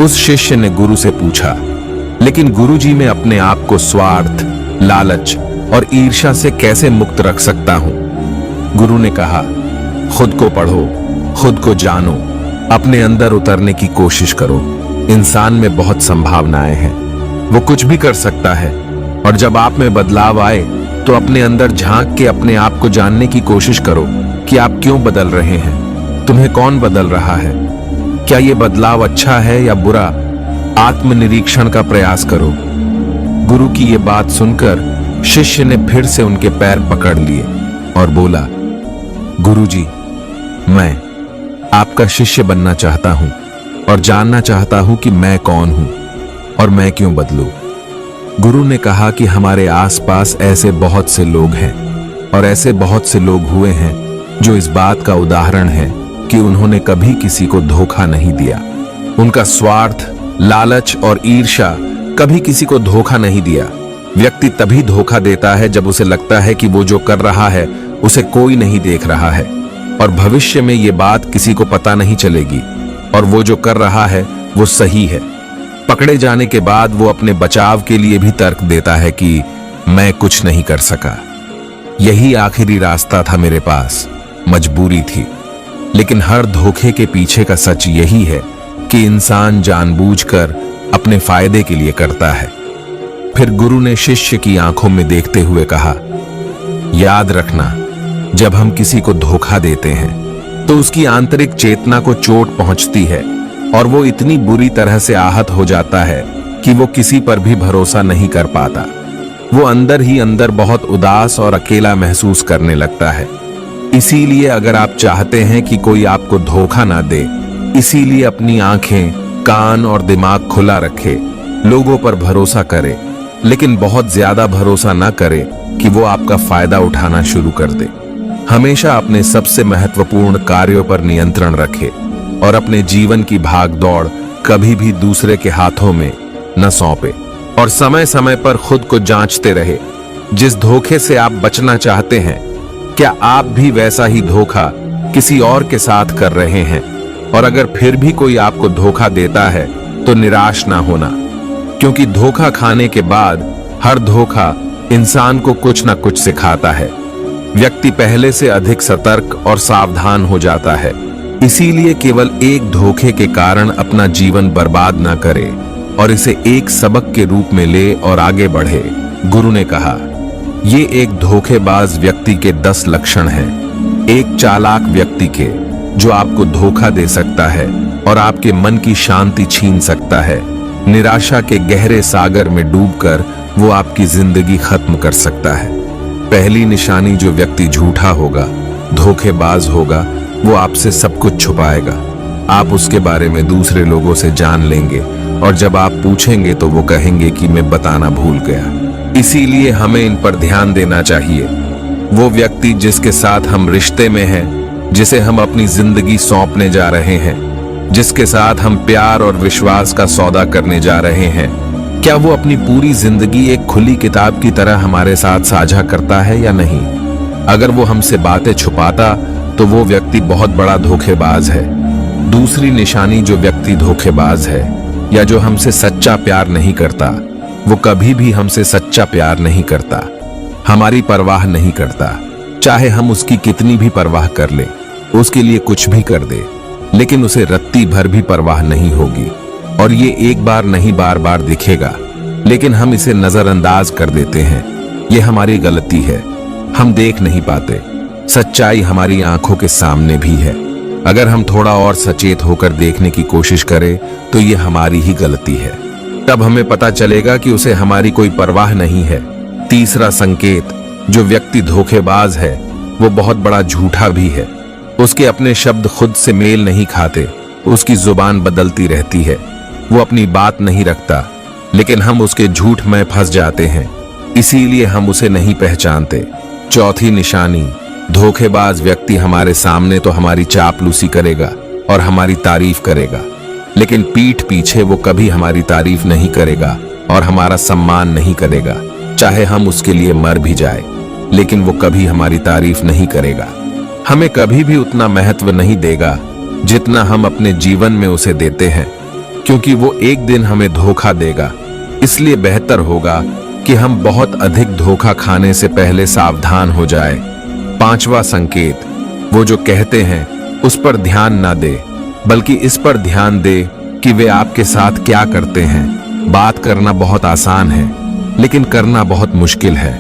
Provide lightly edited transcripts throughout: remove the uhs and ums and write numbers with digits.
उस शिष्य ने गुरु से पूछा, लेकिन गुरुजी मैं अपने आप को स्वार्थ, लालच और ईर्ष्या से कैसे मुक्त रख सकता हूं? गुरु ने कहा, खुद को पढ़ो, खुद को जानो, अपने अंदर उतरने की कोशिश करो। इंसान में बहुत संभावनाएं हैं, वो कुछ भी कर सकता है। और जब आप में बदलाव आए तो अपने अंदर झांक के अपने आप को जानने की कोशिश करो कि आप क्यों बदल रहे हैं, तुम्हें कौन बदल रहा है, क्या ये बदलाव अच्छा है या बुरा। आत्मनिरीक्षण का प्रयास करो। गुरु की ये बात सुनकर शिष्य ने फिर से उनके पैर पकड़ लिए और बोला, गुरुजी, मैं आपका शिष्य बनना चाहता हूं और जानना चाहता हूं कि मैं कौन हूं और मैं क्यों बदलूं। गुरु ने कहा कि हमारे आसपास ऐसे बहुत से लोग हैं और ऐसे बहुत से लोग हुए हैं जो इस बात का उदाहरण है कि उन्होंने कभी किसी को धोखा नहीं दिया। उनका स्वार्थ, लालच और ईर्ष्या कभी किसी को धोखा नहीं दिया। व्यक्ति तभी धोखा देता है जब उसे लगता है कि वो जो कर रहा है उसे कोई नहीं देख रहा है और भविष्य में ये बात किसी को पता नहीं चलेगी और वो जो कर रहा है वो सही है। पकड़े जाने के बाद वो अपने बचाव के लिए भी तर्क देता है कि मैं कुछ नहीं कर सका, यही आखिरी रास्ता था मेरे पास, मजबूरी थी। लेकिन हर धोखे के पीछे का सच यही है कि इंसान जानबूझकर अपने फायदे के लिए करता है। फिर गुरु ने शिष्य की आंखों में देखते हुए कहा, याद रखना, जब हम किसी को धोखा देते हैं तो उसकी आंतरिक चेतना को चोट पहुंचती है और वो इतनी बुरी तरह से आहत हो जाता है कि वो किसी पर भी भरोसा नहीं कर पाता। वो अंदर ही अंदर बहुत उदास और अकेला महसूस करने लगता है। इसीलिए अगर आप चाहते हैं कि कोई आपको धोखा ना दे, इसीलिए अपनी आंखें, कान और दिमाग खुला रखे, लोगों पर भरोसा करे, लेकिन बहुत ज्यादा भरोसा ना करे कि वो आपका फायदा उठाना शुरू कर दे। हमेशा अपने सबसे महत्वपूर्ण कार्यों पर नियंत्रण रखे और अपने जीवन की भाग दौड़ कभी भी दूसरे के हाथों में न सौंपे और समय समय पर खुद को जांचते रहे। जिस धोखे से आप बचना चाहते हैं, क्या आप भी वैसा ही धोखा किसी और के साथ कर रहे हैं? और अगर फिर भी कोई आपको धोखा देता है तो निराश ना होना, क्योंकि धोखा खाने के बाद हर धोखा इंसान को कुछ ना कुछ सिखाता है। व्यक्ति पहले से अधिक सतर्क और सावधान हो जाता है। इसीलिए केवल एक धोखे के कारण अपना जीवन बर्बाद ना करे और इसे एक सबक के रूप में ले और आगे बढ़े। गुरु ने कहा, ये एक धोखेबाज व्यक्ति के 10 लक्षण हैं, एक चालाक व्यक्ति के, जो आपको धोखा दे सकता है और आपके मन की शांति छीन सकता है। निराशा के गहरे सागर में डूबकर वो आपकी जिंदगी खत्म कर सकता है। पहली निशानी, जो व्यक्ति झूठा होगा, धोखेबाज होगा, वो आपसे सब कुछ छुपाएगा। आप उसके बारे में दूसरे लोगों से जान लेंगे और जब आप पूछेंगे तो वो कहेंगे कि मैं बताना भूल गया। इसीलिए हमें इन पर ध्यान देना चाहिए। वो व्यक्ति जिसके साथ हम रिश्ते में हैं, जिसे हम अपनी जिंदगी सौंपने जा रहे हैं, जिसके साथ हम प्यार और विश्वास का सौदा करने जा रहे हैं, क्या वो अपनी पूरी जिंदगी एक खुली किताब की तरह हमारे साथ साझा करता है या नहीं? अगर वो हमसे बातें छुपाता तो वो व्यक्ति बहुत बड़ा धोखेबाज है। दूसरी निशानी, जो व्यक्ति धोखेबाज है या जो हमसे सच्चा प्यार नहीं करता, वो कभी भी हमसे सच्चा प्यार नहीं करता, हमारी परवाह नहीं करता। चाहे हम उसकी कितनी भी परवाह कर ले, उसके लिए कुछ भी कर दे, लेकिन उसे रत्ती भर भी परवाह नहीं होगी और ये एक बार नहीं बार बार दिखेगा, लेकिन हम इसे नजरअंदाज कर देते हैं। ये हमारी गलती है, हम देख नहीं पाते। सच्चाई हमारी आंखों के सामने भी है। अगर हम थोड़ा और सचेत होकर देखने की कोशिश करें तो ये हमारी ही गलती है। तब हमें पता चलेगा कि उसे हमारी कोई परवाह नहीं है। तीसरा संकेत, जो व्यक्ति धोखेबाज है वो बहुत बड़ा झूठा भी है। उसके अपने शब्द खुद से मेल नहीं खाते, उसकी जुबान बदलती रहती है, वो अपनी बात नहीं रखता, लेकिन हम उसके झूठ में फंस जाते हैं, इसीलिए हम उसे नहीं पहचानते। चौथी निशानी, धोखेबाज व्यक्ति हमारे सामने तो हमारी चापलूसी करेगा और हमारी तारीफ करेगा, लेकिन पीठ पीछे वो कभी हमारी तारीफ नहीं करेगा और हमारा सम्मान नहीं करेगा। चाहे हम उसके लिए मर भी जाए, लेकिन वो कभी हमारी तारीफ नहीं करेगा। हमें कभी भी उतना महत्व नहीं देगा जितना हम अपने जीवन में उसे देते हैं। क्योंकि वो एक दिन हमें धोखा देगा। इसलिए बेहतर होगा कि हम बहुत अधिक धोखा खाने से पहले सावधान हो जाए। 5वां संकेत, वो जो कहते हैं उस पर ध्यान ना दे, बल्कि इस पर ध्यान दे कि वे आपके साथ क्या करते हैं। बात करना बहुत आसान है, लेकिन करना बहुत मुश्किल है,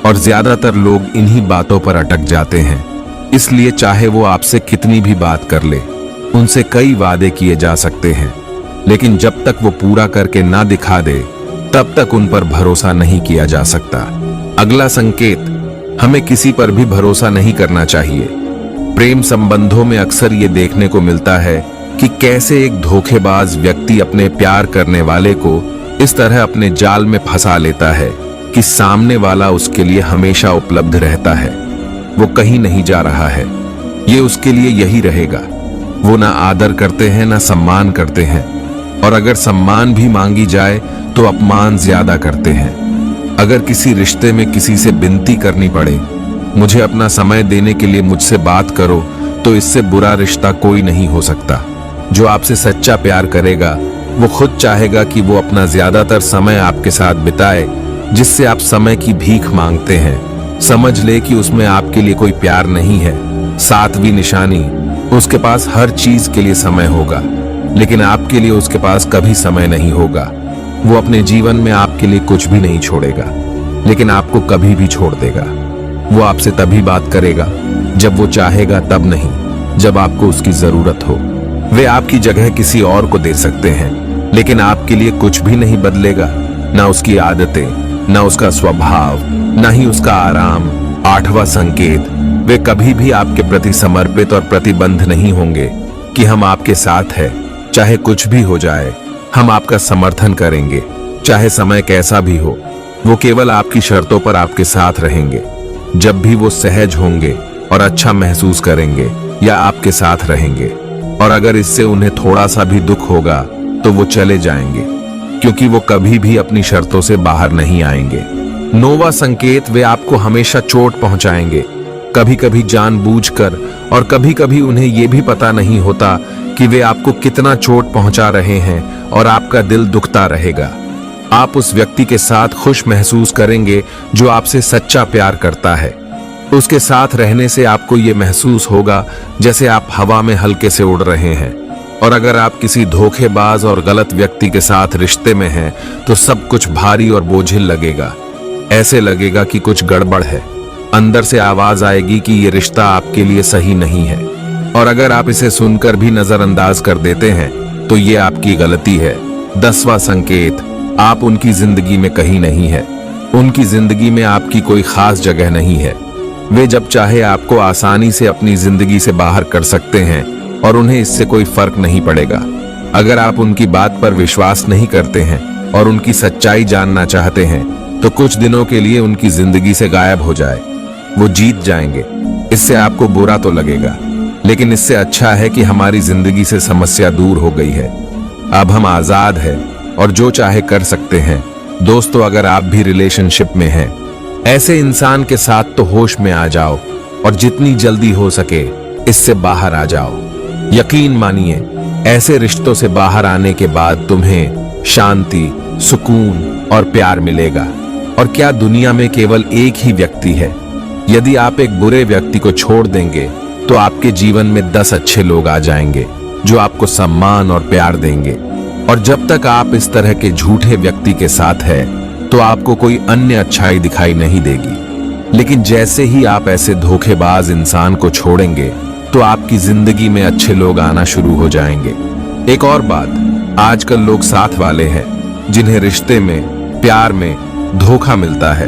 और ज्यादातर लोग इन्हीं बातों पर अटक जाते हैं। इसलिए चाहे वो आपसे कितनी भी बात कर ले, उनसे कई वादे किए जा सकते हैं, लेकिन जब तक वो पूरा करके ना दिखा दे, तब तक उन पर भरोसा नहीं किया जा सकता। अगला संकेत, हमें किसी पर भी भरोसा नहीं करना चाहिए। प्रेम संबंधों में अक्सर ये देखने को मिलता है कि कैसे एक धोखेबाज व्यक्ति अपने प्यार करने वाले को इस तरह अपने जाल में फंसा लेता है कि सामने वाला उसके लिए हमेशा उपलब्ध रहता है। वो कहीं नहीं जा रहा है, ये उसके लिए यही रहेगा। वो ना आदर करते हैं ना सम्मान करते हैं, और अगर सम्मान भी मांगी जाए तो अपमान ज्यादा करते हैं। अगर किसी रिश्ते में किसी से विनती करनी पड़े, मुझे अपना समय देने के लिए मुझसे बात करो, तो इससे बुरा रिश्ता कोई नहीं हो सकता। जो आपसे सच्चा प्यार करेगा, वो खुद चाहेगा कि वो अपना ज्यादातर समय आपके साथ बिताए। जिससे आप समय की भीख मांगते हैं, समझ ले कि उसमें आपके लिए कोई प्यार नहीं है। 7वीं निशानी, उसके पास हर चीज के लिए समय होगा, लेकिन आपके लिए उसके पास कभी समय नहीं होगा। वो अपने जीवन में आपके लिए कुछ भी नहीं छोड़ेगा, लेकिन आपको कभी भी छोड़ देगा। वो आपसे तभी बात करेगा जब वो चाहेगा, तब नहीं जब आपको उसकी जरूरत हो। वे आपकी जगह किसी और को दे सकते हैं, लेकिन आपके लिए कुछ भी नहीं बदलेगा, ना उसकी आदतें, ना उसका स्वभाव, ना ही उसका आराम। 8वां संकेत, वे कभी भी आपके प्रति समर्पित और प्रतिबद्ध नहीं होंगे कि हम आपके साथ हैं, चाहे कुछ भी हो जाए, हम आपका समर्थन करेंगे, चाहे समय कैसा भी हो। वो केवल आपकी शर्तों पर आपके साथ रहेंगे। जब भी वो सहज होंगे और अच्छा महसूस करेंगे या आपके साथ रहेंगे, और अगर इससे उन्हें थोड़ा सा भी दुख होगा तो वो चले जाएंगे, क्योंकि वो कभी भी अपनी शर्तों से बाहर नहीं आएंगे। 9वां संकेत, वे आपको हमेशा चोट पहुंचाएंगे, कभी कभी जानबूझकर, और कभी कभी उन्हें यह भी पता नहीं होता कि वे आपको कितना चोट पहुंचा रहे हैं, और आपका दिल दुखता रहेगा। आप उस व्यक्ति के साथ खुश महसूस करेंगे जो आपसे सच्चा प्यार करता है। उसके साथ रहने से आपको ये महसूस होगा जैसे आप हवा में हल्के से उड़ रहे हैं। और अगर आप किसी धोखेबाज और गलत व्यक्ति के साथ रिश्ते में हैं, तो सब कुछ भारी और बोझिल लगेगा। ऐसे लगेगा कि कुछ गड़बड़ है। अंदर से आवाज आएगी कि ये रिश्ता आपके लिए सही नहीं है। और अगर आप इसे सुनकर भी नजरअंदाज कर देते हैं, तो ये आपकी गलती है। 10वां संकेत, आप उनकी जिंदगी में कहीं नहीं है। उनकी जिंदगी में आपकी कोई खास जगह नहीं है। वे जब चाहे आपको आसानी से अपनी जिंदगी से बाहर कर सकते हैं, और उन्हें इससे कोई फर्क नहीं पड़ेगा। अगर आप उनकी बात पर विश्वास नहीं करते हैं और उनकी सच्चाई जानना चाहते हैं, तो कुछ दिनों के लिए उनकी जिंदगी से गायब हो जाए। वो जीत जाएंगे। इससे आपको बुरा तो लगेगा, लेकिन इससे अच्छा है कि हमारी जिंदगी से समस्या दूर हो गई है। अब हम आजाद हैं और जो चाहे कर सकते हैं। दोस्तों, अगर आप भी रिलेशनशिप में हैं, ऐसे इंसान के साथ तो होश में आ जाओ और जितनी जल्दी हो सके इससे बाहर आ जाओ। यकीन मानिए, ऐसे रिश्तों से बाहर आने के बाद तुम्हें शांति, सुकून और प्यार मिलेगा। और क्या दुनिया में केवल एक ही व्यक्ति है? यदि आप एक बुरे व्यक्ति को छोड़ देंगे, तो आपके जीवन में 10 अच्छे लोग आ जाएंगे जो आपको सम्मान और प्यार देंगे। और जब तक आप इस तरह के झूठे व्यक्ति के साथ हैं, तो आपको कोई अन्य अच्छाई दिखाई नहीं देगी। लेकिन जैसे ही आप ऐसे धोखेबाज इंसान को छोड़ेंगे, तो आपकी जिंदगी में अच्छे लोग आना शुरू हो जाएंगे। एक और बात, आजकल लोग साथ वाले हैं जिन्हें रिश्ते में, प्यार में धोखा मिलता है।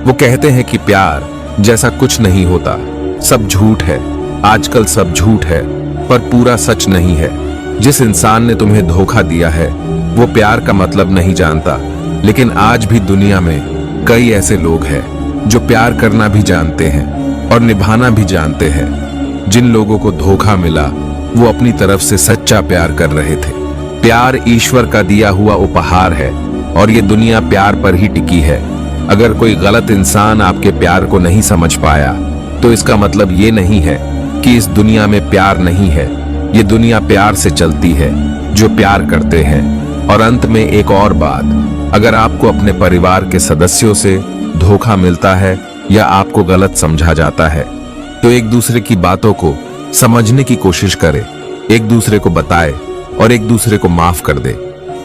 वो कहते हैं कि प्यार जैसा कुछ नहीं होता, सब झूठ है। आजकल सब झूठ है, पर पूरा सच नहीं है। जिस इंसान ने तुम्हें धोखा दिया है, वो प्यार का मतलब नहीं जानता। लेकिन आज भी दुनिया में कई ऐसे लोग हैं जो प्यार करना भी जानते हैं और निभाना भी जानते हैं। जिन लोगों को धोखा मिला, वो अपनी तरफ से सच्चा प्यार कर रहे थे। प्यार ईश्वर का दिया हुआ उपहार है, और ये दुनिया प्यार पर ही टिकी है। अगर कोई गलत इंसान आपके प्यार को नहीं समझ पाया, तो इसका मतलब ये नहीं है कि इस दुनिया में प्यार नहीं है। ये दुनिया प्यार से चलती है जो प्यार करते हैं। और अंत में एक और बात, अगर आपको अपने परिवार के सदस्यों से धोखा मिलता है या आपको गलत समझा जाता है तो एक दूसरे की बातों को समझने की कोशिश करें, एक दूसरे को बताए और एक दूसरे को माफ कर दे।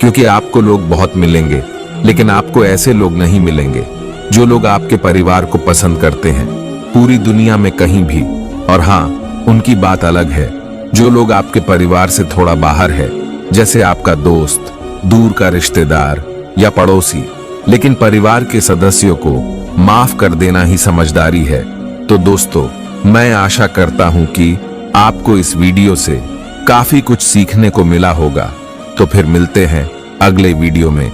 क्योंकि आपको लोग बहुत मिलेंगे लेकिन आपको ऐसे लोग नहीं मिलेंगे जो लोग आपके परिवार को पसंद करते हैं पूरी दुनिया में कहीं भी। और हाँ, उनकी बात अलग है जो लोग आपके परिवार से थोड़ा बाहर है, जैसे आपका दोस्त, दूर का रिश्तेदार या पड़ोसी। लेकिन परिवार के सदस्यों को माफ कर देना ही समझदारी है। तो दोस्तों, मैं आशा करता हूं कि आपको इस वीडियो से काफी कुछ सीखने को मिला होगा। तो फिर मिलते हैं अगले वीडियो में।